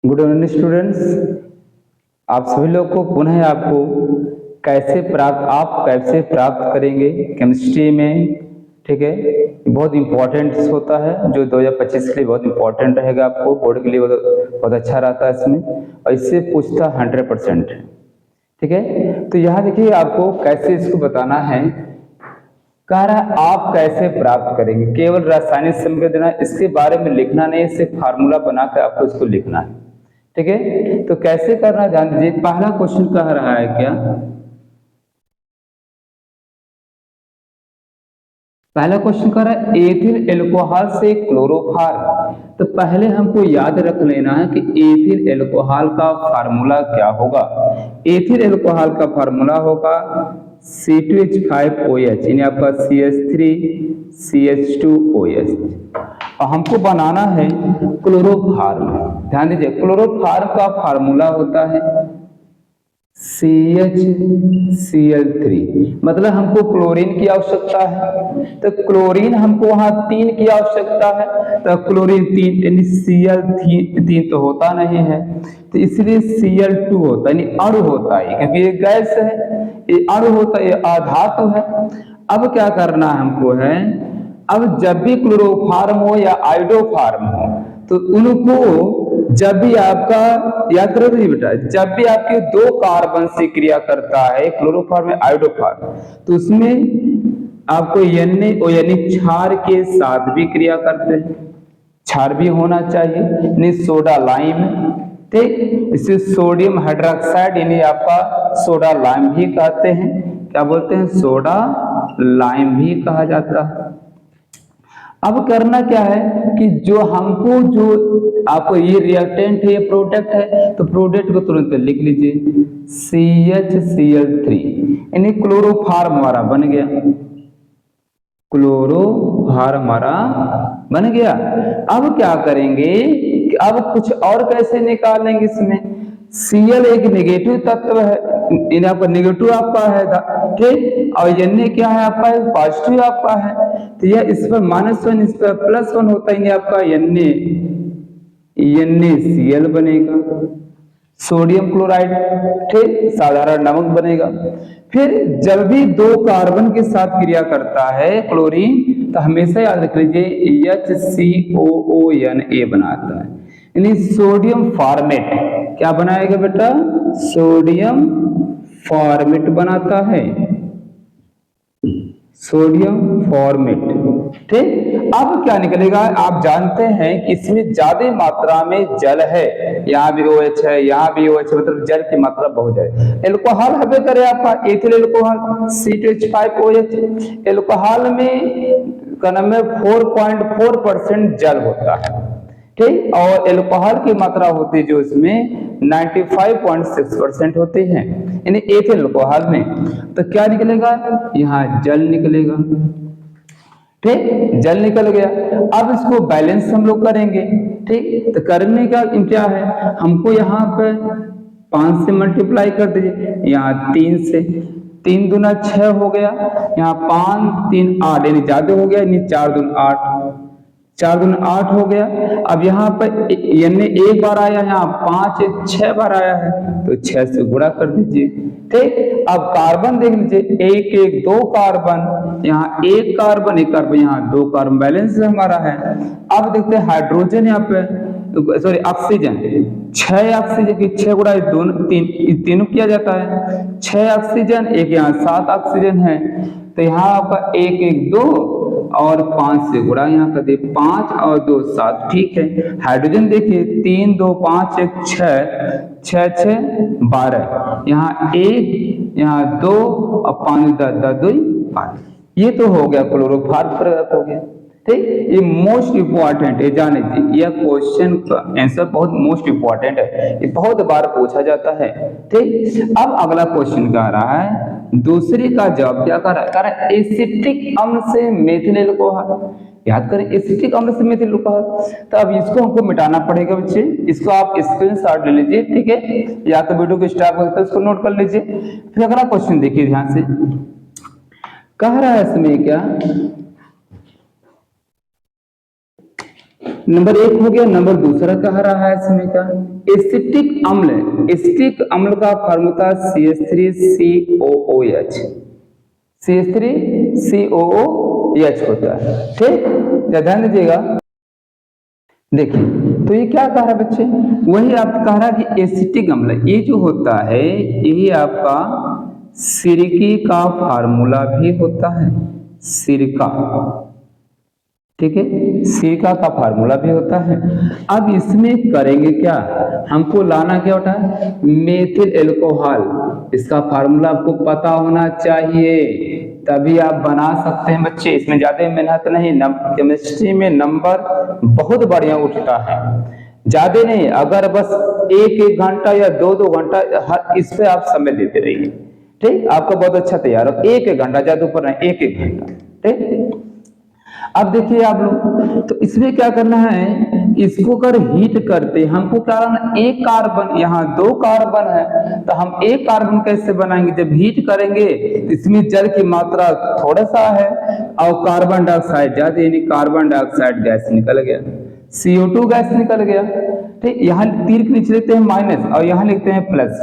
Good evening students. आप सभी लोग को पुनः आप कैसे प्राप्त करेंगे केमिस्ट्री में। ठीक है, बहुत इंपॉर्टेंट होता है जो 2025 के लिए बहुत इंपॉर्टेंट रहेगा, आपको बोर्ड के लिए बहुत अच्छा रहता है इसमें, और इससे पूछता 100%। ठीक है, तो यहाँ देखिए आपको कैसे इसको बताना है। कह रहा है आप कैसे प्राप्त करेंगे, केवल रासायनिक समीकरण देना, इसके बारे में लिखना नहीं, सिर्फ फार्मूला बनाकर आपको इसको लिखना है। ठीक है, तो कैसे करना ध्यान दीजिए। पहला क्वेश्चन कह रहा है क्या, पहला क्वेश्चन कह रहा है एथिल एल्कोहल से क्लोरोफार्म। तो पहले हमको याद रख लेना है कि एथिल एल्कोहल का फार्मूला क्या होगा। एथिल एल्कोहल का फार्मूला होगा C2H5OH, यानी आपका CH3CH2OH। और हमको बनाना है क्लोरोफार्म। ध्यान दीजिए, क्लोरोफार्म का फार्मूला होता है CHCl3, मतलब हमको क्लोरीन की आवश्यकता है। तो क्लोरीन हमको वहां 3 की आवश्यकता है, तो क्लोरीन 3 यानी Cl3 तो होता नहीं है, तो इसलिए Cl2 होता है, यानी अणु होता है, क्योंकि ये गैस है, ये अणु होता है, ये अधातु है। अब क्या करना हमको है, अब जब भी क्लोरोफार्म हो या आइडोफार्म हो, तो उनको जब भी आपका याद करो नहीं बेटा, जब भी आपके 2 कार्बन से क्रिया करता है क्लोरोफार्म आइडोफार्म, तो उसमें आपको Na यानी क्षार के साथ भी क्रिया करते हैं, क्षार भी होना चाहिए, यानी सोडा लाइम। ठीक, इसे सोडियम हाइड्रोक्साइड यानी आपका सोडा लाइम भी कहते हैं। क्या बोलते हैं, सोडा लाइम भी कहा जाता है। अब करना क्या है कि जो आपको ये रिएक्टेंट है, ये प्रोडक्ट है, तो प्रोडक्ट को तुरंत लिख लीजिए CHCl3, यानी क्लोरोफार्म हमारा बन गया, क्लोरोफार्म हमारा बन गया। अब क्या करेंगे कि अब कुछ और कैसे निकालेंगे इसमें। Cl एक नेगेटिव तत्व है, यानी आपका नेगेटिव आपका है, ठीक, और Na क्या है आपका, पॉजिटिव आपका है, तो यह इस पर -1 इस पर +1 होता है, आपका NaCl बनेगा, सोडियम क्लोराइड, ठीक, साधारण नमक बनेगा। फिर जब भी 2 कार्बन के साथ क्रिया करता है क्लोरीन, तो हमेशा याद रख लीजिए HCOONA बनाता है, यानी सोडियम फॉर्मेट। क्या बनाएगा बेटा, सोडियम फॉर्मेट बनाता है, सोडियम फॉर्मेट। ठीक, अब क्या निकलेगा, आप जानते हैं कि इसमें ज्यादा मात्रा में जल है, यहाँ भी OH है, यहाँ भी OH, मतलब जल की मात्रा बहुत है। एल्कोहल हवे करे आपका एथिल एल्कोहल C2H5OH, एल्कोहल में का नाम है 4.4% जल होता है, ठीक, और एल्कोहल की मात्रा होती है जो इसमें 95.6% होती है, यानी एथिल एल्कोहल में। तो क्या निकलेगा, यहाँ जल निकलेगा, ठीक, जल निकल गया। अब इसको बैलेंस हम लोग करेंगे, ठीक, तो करने का क्या है, हमको यहाँ पे 5 से मल्टीप्लाई कर दीजिए, यहाँ 3 से, 3 दूना 6 हो गया, यहाँ 5 3 8, यानी ज्यादा हो गया, यानी 4 दूना 8, 4 दूना 8 हो गया। अब यहाँ पर यानी एक बार आया, यहाँ 5 6 बार आया है, तो 6 से गुणा कर दीजिए, ठीक। अब कार्बन देख लीजिए, 1 1 2 कार्बन, यहाँ 1 कार्बन 1 कार्बन, यहाँ 2 कार्बन, बैलेंस हमारा है। अब देखते हैं हाइड्रोजन, यहाँ पे सॉरी ऑक्सीजन, 6 ऑक्सीजन की 6 गुणा 2 3 तीनों किया जाता है, 6 ऑक्सीजन, एक यहाँ 7 ऑक्सीजन है, तो यहाँ आपका 1 1 2 और 5 से गुणा यहाँ कर दिए, 5 और 2 7, ठीक है। हाइड्रोजन देखिए 3 2 5 1 6 6 6 12, यहाँ 1 यहाँ 2 और 5 10 10 2 5, ये तो हो गया क्लोरोफार्म प्रयोग हो गया, ठीक। ये मोस्ट इंपॉर्टेंट है, जाने दीजिए, यह क्वेश्चन का आंसर बहुत मोस्ट इंपॉर्टेंट है, ये बहुत बार पूछा जाता है, ठीक। अब अगला क्वेश्चन कह रहा है, दूसरे का जवाब क्या कर रहा है, एसिटिक अम्ल से मेथिल एल्कोहल। याद करें, एसिटिक अम्ल से मेथिल एल्कोहल, तो अब इसको हमको मिटाना पड़ेगा बच्चे, इसको आप स्क्रीनशॉट ले लीजिए, ठीक है, या तो वीडियो को स्टॉप करके इसको नोट कर लीजिए। फिर अगला क्वेश्चन देखिए ध्यान से, कह रहा है इसमें क्या, नंबर 1 हो गया। नंबर दूसरा कह रहा है इसमें क्या, एसिटिक अम्ल। एसिटिक अम्ल का फॉर्मूला CH3COOH, CH3COOH होता है। ठीक, ध्यान दीजिएगा। देखिए तो ये क्या कह रहा है बच्चे, वही आप कह रहा है कि एसिटिक अम्ल ये जो होता है यही आपका सिरके का फार्मूला भी होता है, सिरका। ठीक है, सिरका का फार्मूला भी होता है। अब इसमें करेंगे क्या, हमको लाना क्या होता है, मेथिल एल्कोहल। इसका फार्मूला आपको पता होना चाहिए, तभी आप बना सकते हैं बच्चे। इसमें ज्यादा मेहनत नहीं, केमिस्ट्री में नंबर बहुत बढ़िया उठता है, ज्यादा नहीं। अगर बस 1-1 घंटा या 2-2 घंटा इस पे आप समय देते रहिए, ठीक, आपका बहुत अच्छा तैयार हो। 1-1 घंटा, ज्यादा ऊपर नहीं, 1-1 घंटा। ठीक, अब देखिए आप लोग, तो इसमें क्या करना है, इसको कर हीट करते हमको क्या करना, एक कार्बन, यहाँ 2 कार्बन है तो हम एक कार्बन कैसे बनाएंगे, जब हीट करेंगे इसमें जल की मात्रा थोड़ा सा है और कार्बन डाइऑक्साइड ज्यादा, यानी कार्बन डाइऑक्साइड गैस निकल गया, CO2 गैस निकल गया। ठीक, यहाँ तीर के नीचे लिखते हैं माइनस और यहाँ लिखते हैं प्लस,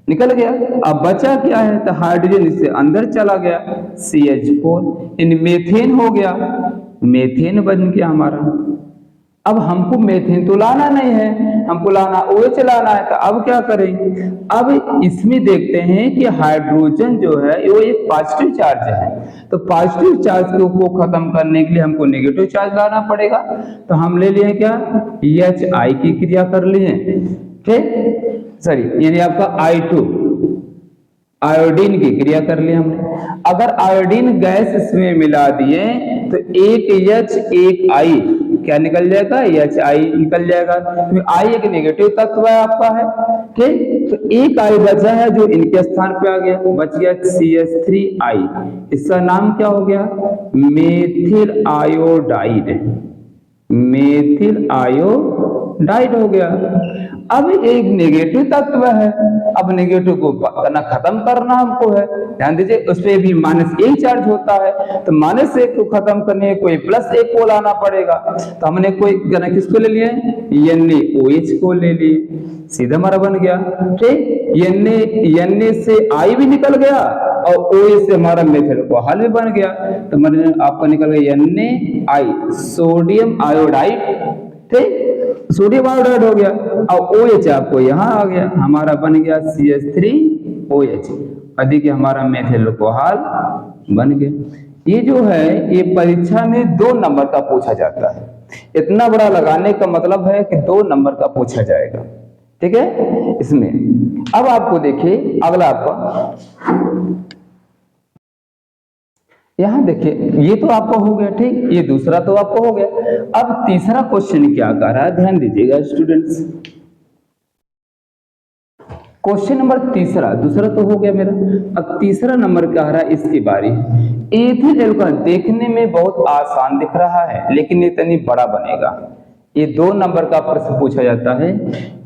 निकल गया। अब बचा क्या है, तो हाइड्रोजन इससे अंदर चला गया, CH4, इन मेथेन हो गया, मेथेन बन गया हमारा। अब हमको मेथेन तो लाना नहीं है, हमको लाना OH लाना है, तो अब क्या करेंगे, अब इसमें देखते हैं कि हाइड्रोजन जो है वो एक पॉजिटिव चार्ज है, तो पॉजिटिव चार्ज को खत्म करने के लिए हमको नेगेटिव चार्ज लाना पड़ेगा। तो हम ले लिए क्या, HI की क्रिया कर लिए, ठीक, सॉरी यानी आपका I2 आयोडीन की क्रिया कर ली हमने। अगर आयोडीन गैस इसमें मिला दिए तो एक H एक I क्या निकल जाएगा, HI निकल जाएगा, क्योंकि I एक नेगेटिव तत्व है आपका है। ठीक, तो एक I बचा है जो इनके स्थान पे आ गया, बच गया CH3I। इसका नाम क्या हो गया, मेथिल आयोडाइड, मेथिल आयोडाइड हो गया। अब एक नेगेटिव तत्व है, अब नेगेटिव को खत्म करना हमको है, ध्यान दीजिए, उस पर भी -1 चार्ज होता है, तो -1 को खत्म करने कोई +1 को लाना पड़ेगा। तो हमने कोई किसको ले लिए, NaOH को ले लिए, सीधा हमारा बन गया। ठीक, Na से I भी निकल गया और OH से हमारा मेथिल अल्कोहल भी बन गया, तो आपका निकल गया NaI, सोडियम आयोडाइड। ठीक, सोडियम आयोडाइड हो गया और OH आपको यहाँ आ गया, हमारा बन गया CH3OH, अधिक हमारा मेथिल अल्कोहल बन गया। ये जो है ये परीक्षा में 2 नंबर का पूछा जाता है, इतना बड़ा लगाने का मतलब है कि 2 नंबर का पूछा जाएगा। ठीक है, इसमें अब आपको देखिए अगला आपका, यहां देखिए ये तो आपका हो गया, ठीक, ये दूसरा तो आपका हो गया। अब तीसरा क्वेश्चन क्या कह रहा है, ध्यान दीजिएगा स्टूडेंट्स। क्वेश्चन नंबर तीसरा, दूसरा तो हो गया मेरा, अब तीसरा नंबर कह रहा है इसकी बारी। एथिल एल्कोहल देखने में बहुत आसान दिख रहा है लेकिन इतनी बड़ा बनेगा, ये 2 नंबर का प्रश्न पूछा जाता है।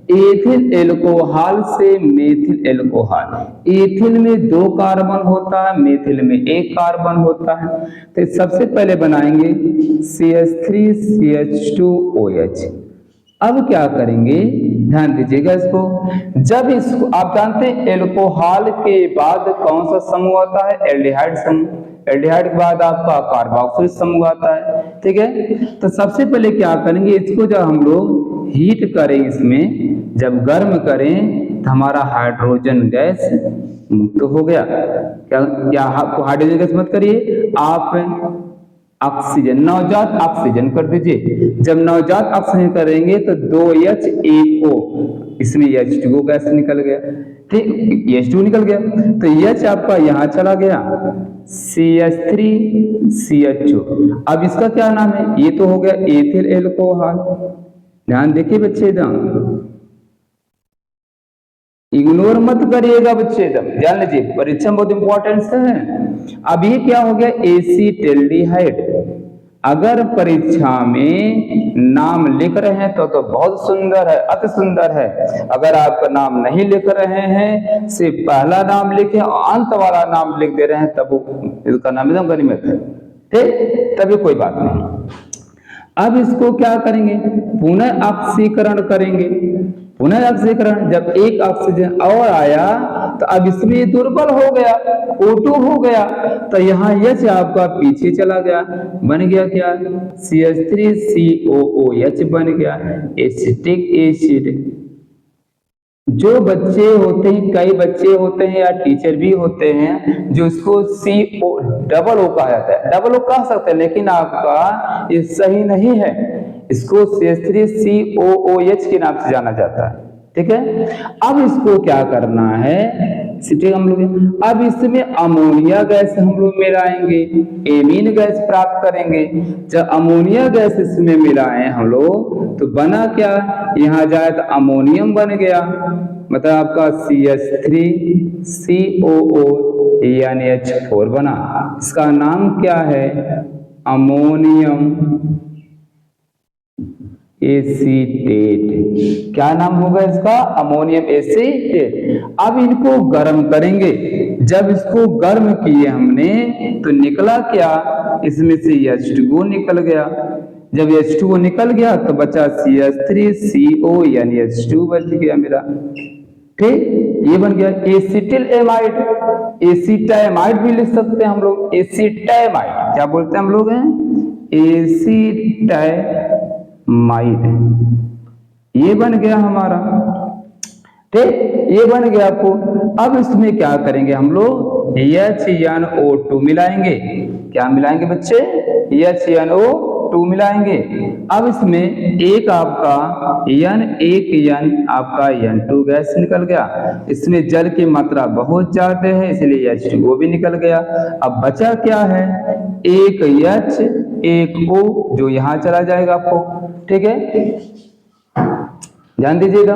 एथिल एल्कोहल से मेथिल एल्कोहल, एथिल में 2 कार्बन होता है, मेथिल में 1 कार्बन होता है, तो सबसे पहले बनाएंगे CH3CH2OH। अब क्या करेंगे, ध्यान दीजिएगा इसको, जब इसको आप जानते हैं एल्कोहल के बाद कौन सा समूह आता है, एल्डिहाइड समूह, एल्डिहाइड के बाद आपका कार्बोक्सिल समूह आता है। ठीक है, तो सबसे पहले क्या करेंगे, इसको जब हम लोग हीट करें, इसमें जब गर्म करें तो हमारा हाइड्रोजन गैस मुक्त हो गया। क्या आपको हाइड्रोजन गैस मत करिए, आप ऑक्सीजन, नवजात ऑक्सीजन कर दीजिए। जब नवजात ऑक्सीजन करेंगे तो 2H 1O, इसमें H2O गैस निकल गया। ठीक, H2 निकल गया तो H आपका यहाँ चला गया, CH3CH2। अब इसका क्या नाम है, ये तो हो गया एथिल एल्कोहल। ध्यान देखिए बच्चे, एकदम इग्नोर मत करिएगा बच्चे, एकदम ध्यान लीजिए, परीक्षा में बहुत इंपॉर्टेंट है। अब ये क्या हो गया, एसीटेल्डिहाइड। अगर परीक्षा में नाम लिख रहे हैं तो बहुत सुंदर है, अति सुंदर है। अगर आपका नाम नहीं लिख रहे हैं, सिर्फ पहला नाम लिखे और अंत वाला नाम लिख दे रहे हैं, तब इसका नाम एकदम गनीमत है। ठीक, तभी कोई बात नहीं। अब इसको क्या करेंगे, पुनः ऑक्सीकरण करेंगे। पुनः ऑक्सीकरण, जब एक ऑक्सीजन और आया तो अब इसमें दुर्बल हो गया, O2 हो गया, तो यहाँ H आपका पीछे चला गया, बन गया क्या, CH3COOH बन गया, एसिटिक एसिड। जो बच्चे होते हैं, कई बच्चे होते हैं या टीचर भी होते हैं जो इसको CO डबल O कहा जाता है, डबल O कह सकते हैं, लेकिन आपका ये सही नहीं है, इसको CH3COOH के नाम से जाना जाता है। ठीक है, अब इसको क्या करना है, ठीक हम लोग, अब इसमें अमोनिया गैस हम लोग मिलाएंगे, एमीन गैस प्राप्त करेंगे। जब अमोनिया गैस इसमें मिलाएं हम लोग तो बना क्या, यहाँ जाए तो अमोनियम बन गया, मतलब आपका CH3COO यानी H4 बना। इसका नाम क्या है, अमोनियम एसीटेट। क्या नाम होगा इसका, अमोनियम एसीटेट। अब इनको गर्म करेंगे, जब इसको गर्म किए हमने तो निकला क्या, इसमें से H2O निकल गया। जब H2O निकल गया तो बचा CH3CO यानी H2 बच गया मेरा। ठीक, ये बन गया एसिटिल एमाइड, एसिटामाइड भी लिख सकते हैं हम लोग, एसिटामाइड क्या बोलते हैं हम लोग हैं, एसिटामाइड, ये बन गया हमारा। ठीक, ये बन गया आपको। अब इसमें क्या करेंगे हम लोग, HNO2 मिलाएंगे। क्या मिलाएंगे बच्चे, HNO2 मिलाएंगे। अब इसमें एक आपका एक आपका N2 गैस निकल गया, इसमें जल की मात्रा बहुत ज्यादा है इसलिए H2O भी निकल गया। अब बचा क्या है, एक H एक O जो यहाँ चला जाएगा आपको। ठीक है, ध्यान दीजिएगा।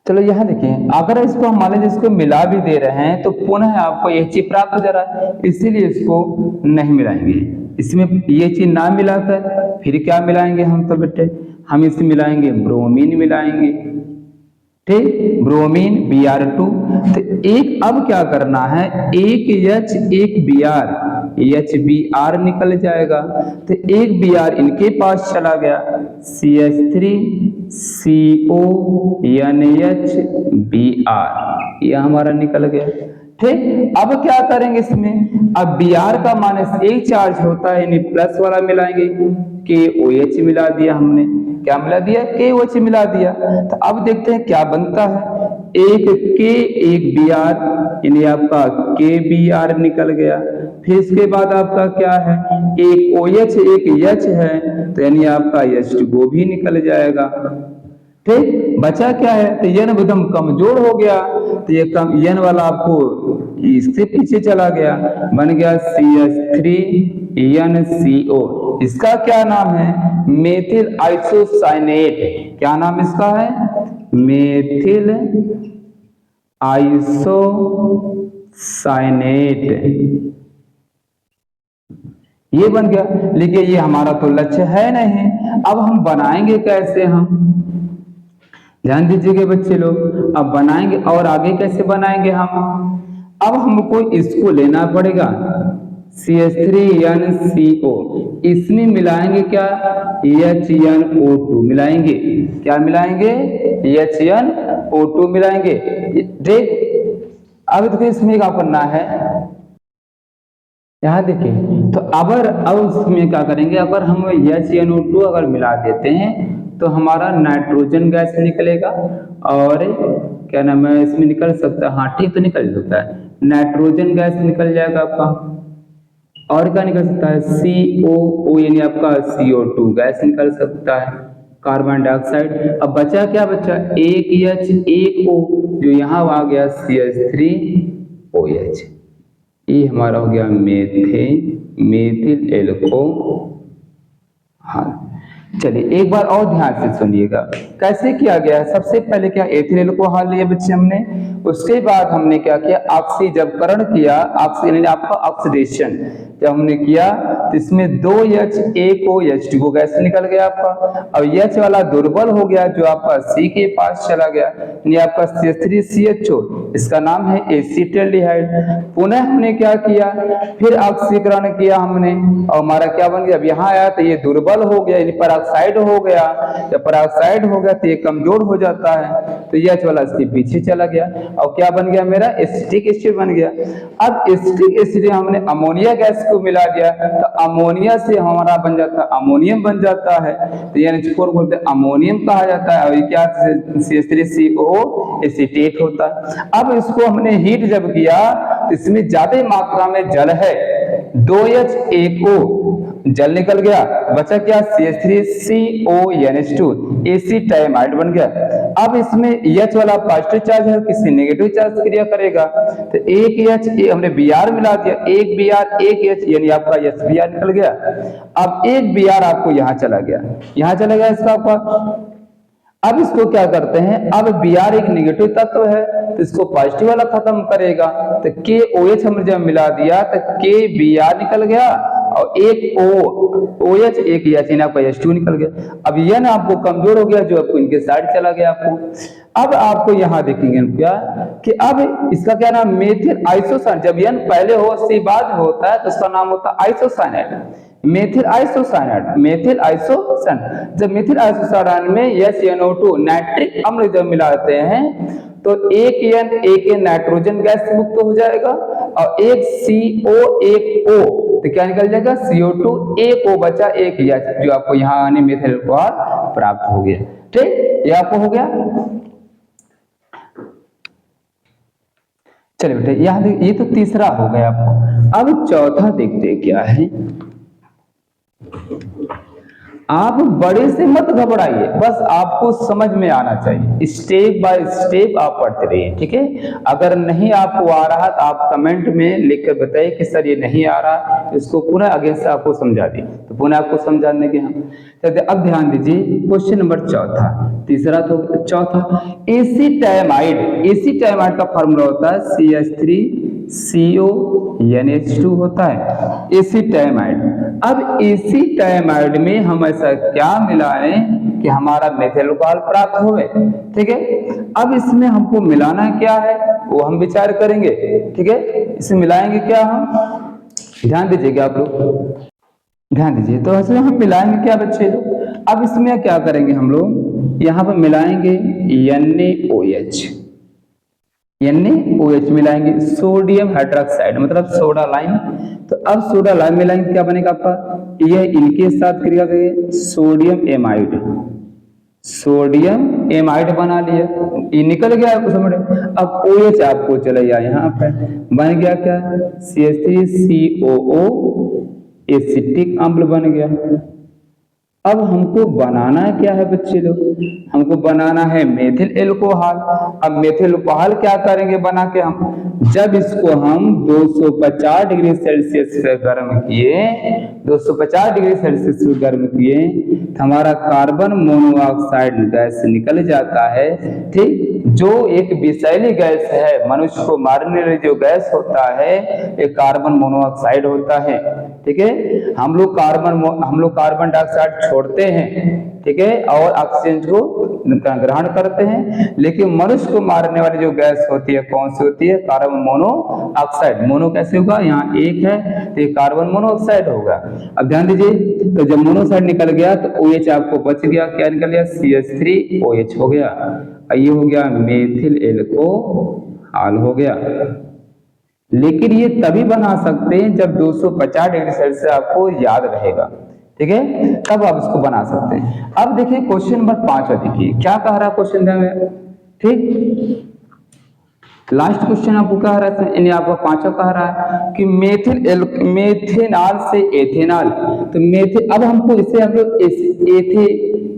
चलो यहाँ देखिए, अगर इसको हम मान लीजिए इसको मिला भी दे रहे हैं तो पुनः आपको ये चीज प्राप्त हो जा रहा है, इसीलिए इसको नहीं मिलाएंगे। इसमें ये चीज ना मिलाकर फिर क्या मिलाएंगे हम, तो बेटे हम इसमें मिलाएंगे ब्रोमीन मिलाएंगे। ठीक, ब्रोमीन Br2। तो एक अब क्या करना है, एक H एक Br, HBr निकल जाएगा, तो एक Br इनके पास चला गया, CH3CO NHBr, ये हमारा निकल गया। ठीक, अब क्या करेंगे इसमें, अब Br का माइनस एक चार्ज होता है यानी प्लस वाला मिलाएंगे, KOH मिला दिया हमने, क्या मिला दिया, KOH मिला दिया। तो अब देखते हैं क्या बनता है, एक K एक Br यानी आपका KBr निकल गया। फिर इसके बाद आपका क्या है, एक OH एक H है तो यानी आपका H2O भी निकल जाएगा। ठीक, बचा क्या है, तो N एकदम कमजोर हो गया, तो ये कम N वाला आपको इससे पीछे चला गया, बन गया CH3NCO। इसका क्या नाम है, मेथिल आइसोसाइनेट। क्या नाम इसका है, मेथिल आइसोसाइनेट, ये बन गया। लेकिन ये हमारा तो लक्ष्य है नहीं, अब हम बनाएंगे कैसे, हम ध्यान दीजिएगा बच्चे लोग, अब बनाएंगे और आगे कैसे बनाएंगे हम, अब हमको इसको लेना पड़ेगा CH3NCO, इसमें मिलाएंगे क्या, HNO2 मिलाएंगे। क्या मिलाएंगे, HNO2 मिलाएंगे। ठीक, अब देखिए इसमें क्या करना है, यहाँ देखिए, तो अब इसमें क्या करेंगे, अगर हम HNO2 अगर मिला देते हैं तो हमारा नाइट्रोजन गैस निकलेगा, और क्या नाम है इसमें निकल सकता है, हाँ ठीक, तो निकल सकता है, नाइट्रोजन गैस निकल जाएगा आपका, और क्या निकल सकता है, COO यानी आपका CO2 गैस निकल सकता है, कार्बन डाइऑक्साइड। अब बचा क्या, बचा एक H एक O जो यहाँ आ गया CH3OH, ये हमारा हो गया मेथिल एल्कोहल। चलिए एक बार और ध्यान से सुनिएगा कैसे किया गया है। सबसे पहले क्या एथिल एल्कोहल लिया बच्चे हमने, उसके बाद हमने क्या किया ऑक्सी जब करण किया, ऑक्सीजन आपका ऑक्सीडेशन जब हमने किया तो इसमें 2H एक OH2 गैस निकल गया आपका। अब H वाला दुर्बल हो गया जो आपका C के पास चला गया, यानी आपका CH3CHO, इसका नाम है एसिटाल्डिहाइड। पुनः हमने क्या किया, फिर ऑक्सीकरण किया हमने और हमारा क्या बन गया, अब यहाँ आया तो ये दुर्बल हो गया यानी पेरोक्साइड हो गया। जब पेरोक्साइड हो गया तो ये कमजोर हो जाता है, तो H वाला इसके पीछे चला गया और क्या बन गया मेरा एसिटिक एसिड बन गया। अब एसिटिक एसिड हमने अमोनिया गैस को मिला दिया तो अमोनिया से हमारा बन जाता है अमोनियम बन जाता है, तो यानी इसको बोलते हैं अमोनियम कहा जाता है। और ये क्या CH3CO एसीटेट होता है। अब इसको हमने हीट जब किया तो इसमें ज्यादा मात्रा में जल है, 2H एक O जल निकल गया, बचा क्या CH3CONH2 एसिटामाइड बन गया। अब इसमें H वाला पॉजिटिव चार्ज है, किसी नेगेटिव चार्ज क्रिया करेगा तो एक H हमने Br मिला दिया, एक Br एक H यानी आपका SBr निकल गया। अब एक Br आपको यहाँ चला गया, यहाँ चला गया इसका आपका। अब इसको क्या करते हैं, अब Br एक नेगेटिव तत्व है तो इसको पॉजिटिव वाला खत्म करेगा, तो KOH हमने जब मिला दिया तो KBr निकल गया और एक OH एक H आपका H2 निकल गया। अब यह ना आपको कमजोर हो गया जो आपको इनके साइड चला गया आपको। अब आपको यहाँ देखेंगे क्या कि अब इसका क्या नाम मेथिल आइसोसाइनाइड, जब यह पहले हो से बाद में होता है तो उसका नाम होता है isocyanide, methyl isocyanide. Methyl isocyanide जब मेथिल आइसोसाइनाइड में SnO2 नाइट्रिक अम्ल जब मिलाते हैं तो एक नाइट्रोजन गैस मुक्त हो जाएगा और एक CO एक O, तो क्या निकल जाएगा CO2 एक O बचा एक H, जो आपको यहाँ आने मेथिल अल्कोहल प्राप्त हो गया। ठीक, ये आपको हो गया। चलिए बेटे यहाँ ये तो तीसरा हो गया आपको। अब चौथा देखते क्या है। आप बड़े से मत घबराइए, बस आपको समझ में आना चाहिए, स्टेप बाय स्टेप आप पढ़ते रहिए, ठीक है। अगर नहीं आपको आ रहा तो आप कमेंट में लिखकर बताइए कि सर ये नहीं आ रहा, इसको पुनः आगे से आपको समझा दिए, तो पुनः आपको समझाने के हम। अब ध्यान दीजिए क्वेश्चन नंबर चौथा, तीसरा तो चौथा एसिटामाइड। एसिटामाइड का फॉर्मूला होता है CH3CONH2 होता है एसिटामाइड। अब एसिटामाइड में हम ऐसा क्या मिलाएं कि हमारा मेथिल अल्कोहल प्राप्त होवे, ठीक है। अब इसमें हमको मिलाना क्या है वो हम विचार करेंगे, ठीक है। इसमें मिलाएंगे क्या हम, ध्यान दीजिएगा आप लोग, ध्यान दीजिए। तो ऐसे हम मिलाएंगे क्या बच्चे लोग, अब इसमें क्या करेंगे हम लोग, यहाँ पर मिलाएंगे NaOH मिलाएंगे, सोडियम हाइड्रोक्साइड मतलब सोडा लाइम। तो अब सोडा लाइम मिलाएंगे क्या बनेगा आपका, यह इनके साथ क्रिया करेंगे सोडियम एमाइड बना लिया, ये निकल गया उसमें। अब OH आपको चले गया यहाँ पर, बन गया क्या CH3COO एसिटिक अम्ल बन गया। अब हमको बनाना क्या है बच्चे लोग, हमको बनाना है मेथिल एल्कोहल। अब मेथिल एल्कोहल क्या करेंगे बना के हम, जब इसको हम 250 डिग्री सेल्सियस पे गर्म किए, 250 डिग्री सेल्सियस पे गर्म किए तो हमारा कार्बन मोनोऑक्साइड गैस निकल जाता है, ठीक। जो एक विषैली गैस है, मनुष्य को मारने वाली जो गैस होता है ये कार्बन मोनोऑक्साइड होता है, ठीक है। हम लोग कार्बन डाइऑक्साइड छोड़ते हैं, ठीक है, और ऑक्सीजन को ग्रहण करते हैं, लेकिन मनुष्य को मारने वाली जो गैस होती है कौन सी होती है, कार्बन मोनोऑक्साइड। मोनो कैसे होगा, यहाँ एक है तो ये कार्बन मोनोऑक्साइड होगा। अब ध्यान दीजिए, तो जब मोनोऑक्साइड निकल गया तो OH आपको बच गया, क्या निकल गया CH3OH हो गया, ये हो गया मेथिल एल्कोहल हो गया। लेकिन ये तभी बना सकते हैं जब 250 डिग्री सेल्सियस आपको याद रहेगा, ठीक है, तब आप इसको बना सकते हैं। अब देखिए क्वेश्चन नंबर 5 देखिए क्या कह रहा है क्वेश्चन में, ठीक। लास्ट क्वेश्चन आपको कह रहा है, यानी आपका 5वां कह रहा है कि मेथेनॉल से एथेनॉल। तो मेथे, अब हमको इसे हम लोग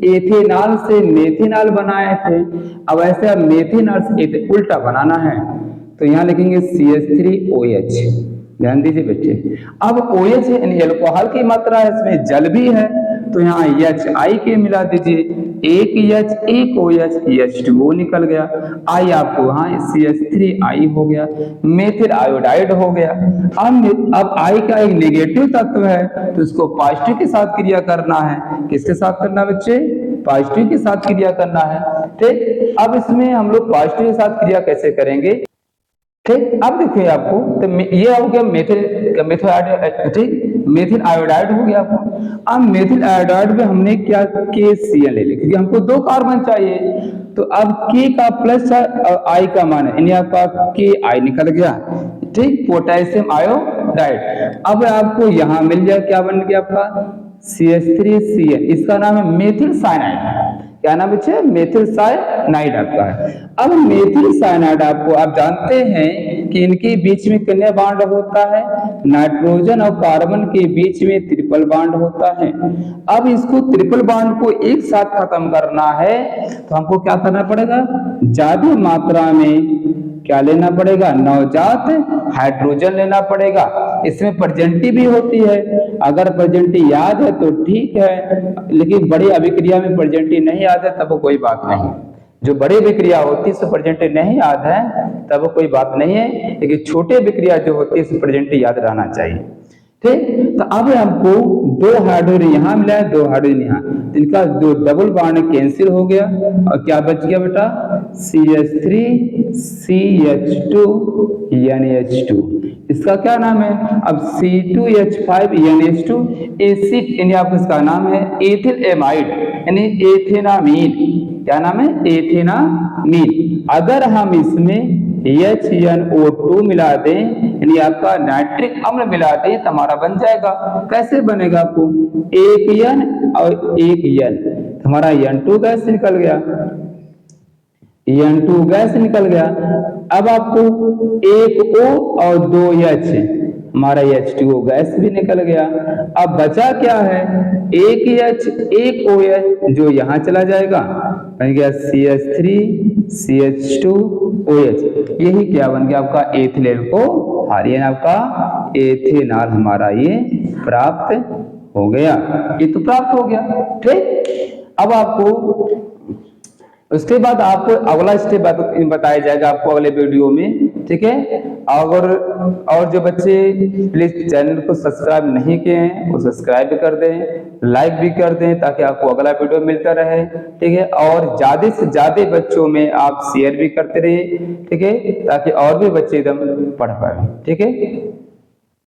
एथेनॉल से मेथेनॉल बनाए थे, अब ऐसे अब मेथेनॉल से उल्टा बनाना है, तो यहाँ लिखेंगे CH3OH। ध्यान दीजिए बच्चे, अब OH यानी एल्कोहल की मात्रा है, इसमें जल भी है, तो यहाँ HI के मिला दीजिए, एक H एक OH, H2O निकल गया। I आपको वहाँ CH3I हो गया, मेथिल आयोडाइड हो गया। अब I का एक नेगेटिव तत्व है तो इसको पॉजिटिव के साथ क्रिया करना है। किसके साथ करना बच्चे? पॉजिटिव के साथ क्रिया करना है। ठीक, अब इसमें हम लोग पॉजिटिव के साथ क्रिया कैसे करेंगे? ठीक, अब देखिए आपको तो ये हो गया मेथिल आयोडाइड हो गया आपको। अब मेथिल आयोडाइड में हमने क्या KCl ले लिया क्योंकि हमको 2 कार्बन चाहिए, तो अब K का प्लस और I का मान है, यानी आपका KI निकल गया। ठीक, पोटेशियम आयोडाइड। अब आपको यहाँ मिल जाए, क्या बन गया आपका CH3Cl, इसका नाम है मेथिल साइनाइड। क्या नाम बच्चे? मेथिल साइनाइड आपका है। अब मेथिल साइनाइड आपको आप जानते हैं कि इनके बीच में कितने बॉन्ड होता है? नाइट्रोजन और कार्बन के बीच में ट्रिपल बॉन्ड होता है। अब इसको ट्रिपल बॉन्ड को एक साथ खत्म करना है तो हमको क्या करना पड़ेगा? ज्यादा मात्रा में क्या लेना पड़ेगा? नवजात हाइड्रोजन लेना पड़ेगा। इसमें प्रेजेंटी भी होती है, अगर प्रेजेंटी याद है तो ठीक है, लेकिन बड़ी अभिक्रिया में प्रेजेंटी नहीं याद है तब कोई बात नहीं। जो बड़ी विक्रिया होती है उससे प्रेजेंटी नहीं याद है तब कोई बात नहीं है, लेकिन छोटे विक्रिया जो होती है उससे प्रेजेंटी याद रहना चाहिए। ठीक, तो अब हमको 2 हाइड्रोजन यहाँ मिला है, 2 हाइड्रोजन यहाँ, तो इनका जो डबल बॉन्ड कैंसिल हो गया और क्या बच गया बेटा? CH3 CH2 NH2। इसका क्या नाम है? अब C2H5 NH2 एसिड, यानी आपको इसका नाम है एथिल एमाइड, यानी एथेनामीन। क्या नाम है? एथेनामीन। अगर हम इसमें HNO2 मिला दें, यानी आपका नाइट्रिक अम्ल मिला दें तो हमारा बन जाएगा। कैसे बनेगा? आपको एक N और एक N, हमारा N2 गैस निकल गया, N2 गैस निकल गया। अब आपको एक O और 2 H, हमारा H2O गैस भी निकल गया। अब बचा क्या है? एक H एक OH जो यहाँ चला जाएगा, बन गया CH3 CH2OH। यही क्या बन गया आपका? एथिलीन को हारियन, आपका एथेनॉल हमारा ये प्राप्त हो गया। ये तो प्राप्त हो गया। ठीक, अब आपको उसके बाद आपको अगला स्टेप बताया जाएगा आपको अगले वीडियो में। ठीक है, और जो बच्चे प्लीज चैनल को सब्सक्राइब नहीं किए हैं वो सब्सक्राइब भी कर दें, लाइक भी कर दें ताकि आपको अगला वीडियो मिलता रहे। ठीक है, और ज्यादा से ज्यादा बच्चों में आप शेयर भी करते रहिए। ठीक है, ताकि और भी बच्चे एकदम पढ़ पाए। ठीक है।